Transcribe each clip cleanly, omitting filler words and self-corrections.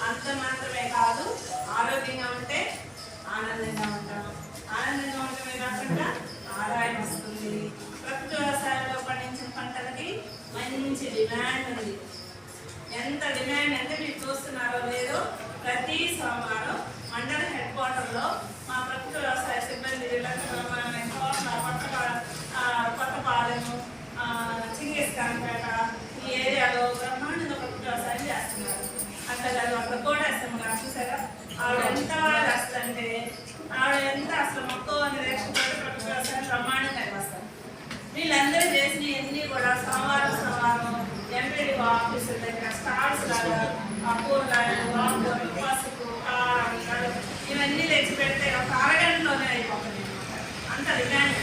అంత మాత్రమే కాదు, ఆరోగ్యంగా ఉంటే ఆనందంగా ఉంటాం. ఆనందంగా ఉండటమే కాకుండా ఆదాయం వస్తుంది. ప్రకృతి వ్యవసాయంలో పండించిన పంటలకి మంచి డిమాండ్ ఉంది. ఎంత డిమాండ్ అంటే మీరు చూస్తున్నారో లేదో, ప్రతి సోమవారం మండల హెడ్ క్వార్టర్లో మా ప్రకృతి వ్యవసాయ సిబ్బంది కొత్తపాలెము, చింగేస్కాన్పేట ఈ ఏరియాలో బ్రహ్మాండంగా ప్రకృతి వ్యవసాయం చేస్తున్నారు. అట్లా అక్కడ కోటేశ్వరం గారు చూసారా, ఆవిడ ఎంత బాగా చేస్తుందంటే, ఆవిడ ఎంత అసలు మొత్తం నిరీక్షించే ప్రకృతి వ్యవసాయం బ్రహ్మాండంగా వస్తారు. వీళ్ళందరూ చేసినవన్నీ కూడా సోమవారం ఎంపీడీ ఆఫీసుల దగ్గర స్టాల్స్ లాగా కూరగాయలు, పసుపు, ఇవన్నీ తెచ్చి పెడితే ఒక అరగంటలోనే అయిపోతుంది. అంత డిమాండ్,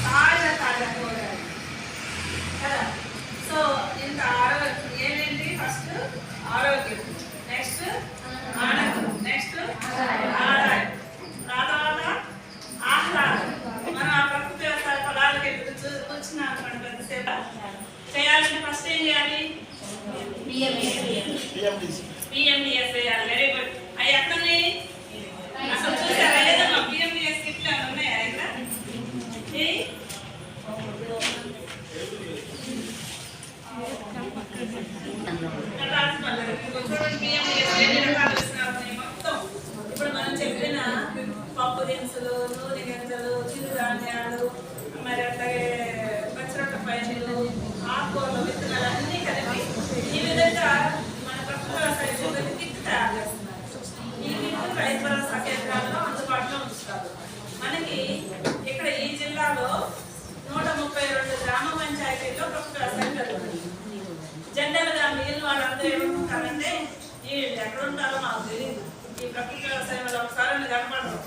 తాజా కూరగాయలు కదా. సో ఇంత ఆరోగ్యం ఏమేంటి, ఫస్ట్ ఆరోగ్యం, నెక్స్ట్ ఆనందం, నెక్స్ట్ ఆదాయం, తర్వాత ఆహ్లాదం. మనం ఆ ప్రకృతి వ్యవసాయ పొలాలకి కూర్చున్నాం అనుకోండి, పెద్దసేపు చేయాలంటే ఫస్ట్ ఏం చేయాలి, పిఎండిఎస్ వేయాలి. Very good. అవి ఎక్కడున్నాయి అసలు చూసారా? లేదమ్మా పిఎండిఎస్ కిట్లు అని ఉన్నాయా ఇక్కడ? చూడండి, పిఎండిఎస్ ఎన్ని రకాలు ఇస్తున్నారు మొత్తం. ఇప్పుడు మనం చెప్పిన పప్పు దినుసులు, నూనె గింజలు, చిరుధాన్యాలు, మరి అట్లాగే పచ్చిరొట్ట పైసలు, ఆకుకూరలు, విత్తనాలు అన్నీ కలిపి ఈ విధంగా మన ప్రకృతి వ్యవసాయ సిబ్బంది కిట్ తయారు చేస్తున్నారు. ఈ కిట్ రైతు భరోసా కేంద్రాల్లో అందుబాటులో ఉంచుతారు. మనకి ఇక్కడ ఈ జిల్లాలో 132 గ్రామ పంచాయతీల్లో ప్రకృతి వ్యవసాయం జరుగుతుంది. జనరల్గా మిగిలిన వాళ్ళందరూ ఏమనుకుంటారంటే వీళ్ళు ఎక్కడ ఉంటారో మాకు తెలియదు, ఈ ప్రకృతి వ్యవసాయంలో ఒకసారి కనపడరు,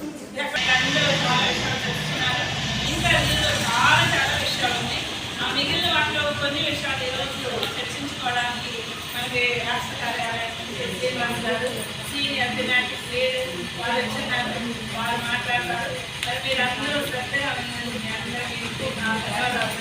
ఎక్కడ అందరూ చాలా విషయాలు తెలుసుకున్నారు. ఇంకా దీనిలో చాలా విషయాలు ఉన్నాయి. ఆ మిగిలిన వాటిలో కొన్ని విషయాలు ఈరోజు చర్చించుకోవడానికి మనకి రాష్ట్ర కార్యాలయం శ్రీనివాస్ గారు, సీనియర్ థెమాటిక్ లీడ్ వాళ్ళు వచ్చినారు, వాళ్ళు మాట్లాడతారు. మరి మీరు అందరూ శ్రద్ధగా అందరికీ నా ధన్యవాదాలు.